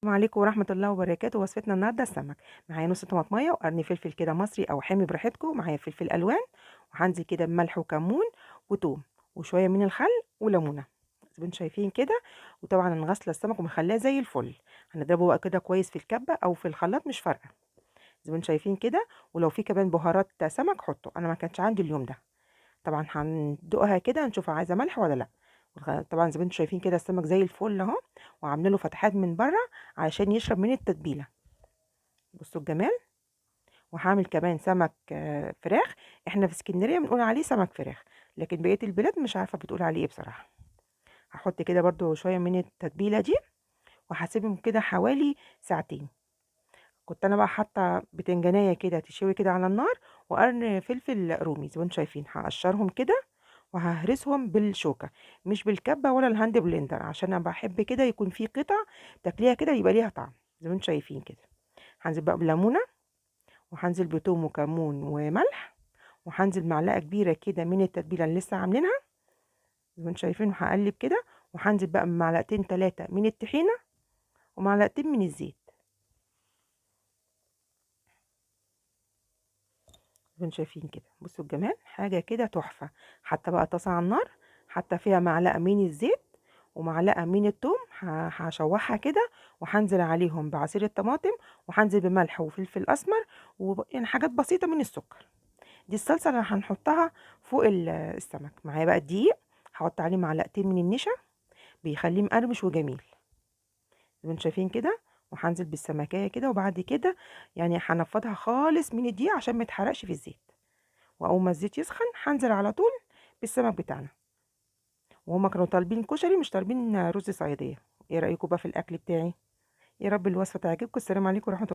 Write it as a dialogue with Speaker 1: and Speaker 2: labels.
Speaker 1: السلام عليكم ورحمة الله وبركاته. وصفتنا النهارده السمك. معايا نص طماطمية وقرن فلفل كده مصري او حامي براحتكم، معايا فلفل الوان، وهنزل كده بملح وكمون وتوم وشوية من الخل وليمونة زي ما انتم شايفين كده. وطبعا انا غاسلة السمك ومخلاه زي الفل. هنضربه بقى كده كويس في الكبة او في الخلاط، مش فارقة زي ما انتم شايفين كده. ولو في كمان بهارات سمك حطه، انا ما كانش عندي اليوم ده. طبعا هندوقها كده نشوف عايزة ملح ولا لا. طبعا زي ما انتم شايفين كده السمك زي الفل اهو، وعامله له فتحات من بره علشان يشرب من التتبيله. بصوا الجمال. وهعمل كمان سمك فراخ. احنا في اسكندريه بنقول عليه سمك فراخ، لكن بقيه البلاد مش عارفه بتقول عليه ايه بصراحه. هحط كده برضو شويه من التتبيله دي، وهسيبهم كده حوالي ساعتين. كنت انا بقى حاطه بتنجانيه كده تشوي كده على النار، وقرن فلفل رومي زي ما انتم شايفين. هقشرهم كده وههرسهم بالشوكه، مش بالكبه ولا الهاند بلندر، عشان انا بحب كده يكون في قطع تاكليها كده يبقى ليها طعم زي ما انتم شايفين كده. هنزل بقى بليمونه، وهنزل بتوم وكمون وملح، وهنزل معلقه كبيره كده من التتبيله اللي لسه عاملينها زي ما انتم شايفين. وهقلب كده، وهنزل بقى بمعلقتين 3 من الطحينه ومعلقتين من الزيت زي ما انتم شايفين كده. بصوا الجمال، حاجه كده تحفه. حتى بقى طاسه على النار، حتى فيها معلقه من الزيت ومعلقه من الثوم، هشوحها كده، وهنزل عليهم بعصير الطماطم، وهنزل بملح وفلفل اسمر، ويعني حاجات بسيطه من السكر. دي الصلصه اللي هنحطها فوق السمك. معايا بقى الدقيق، هحط عليه معلقتين من النشا، بيخليه مقرمش وجميل زي ما انتم شايفين كده. وهنزل بالسمكية كده، وبعد كده يعني هنفضها خالص من الدقيق عشان ما يتحرقش في الزيت. واول ما الزيت يسخن هنزل على طول بالسمك بتاعنا. وهما كانوا طالبين كشري مش طالبين رز صيادية. ايه رأيكم بقى في الاكل بتاعي؟ يا رب الوصفة تعجبكم. السلام عليكم ورحمة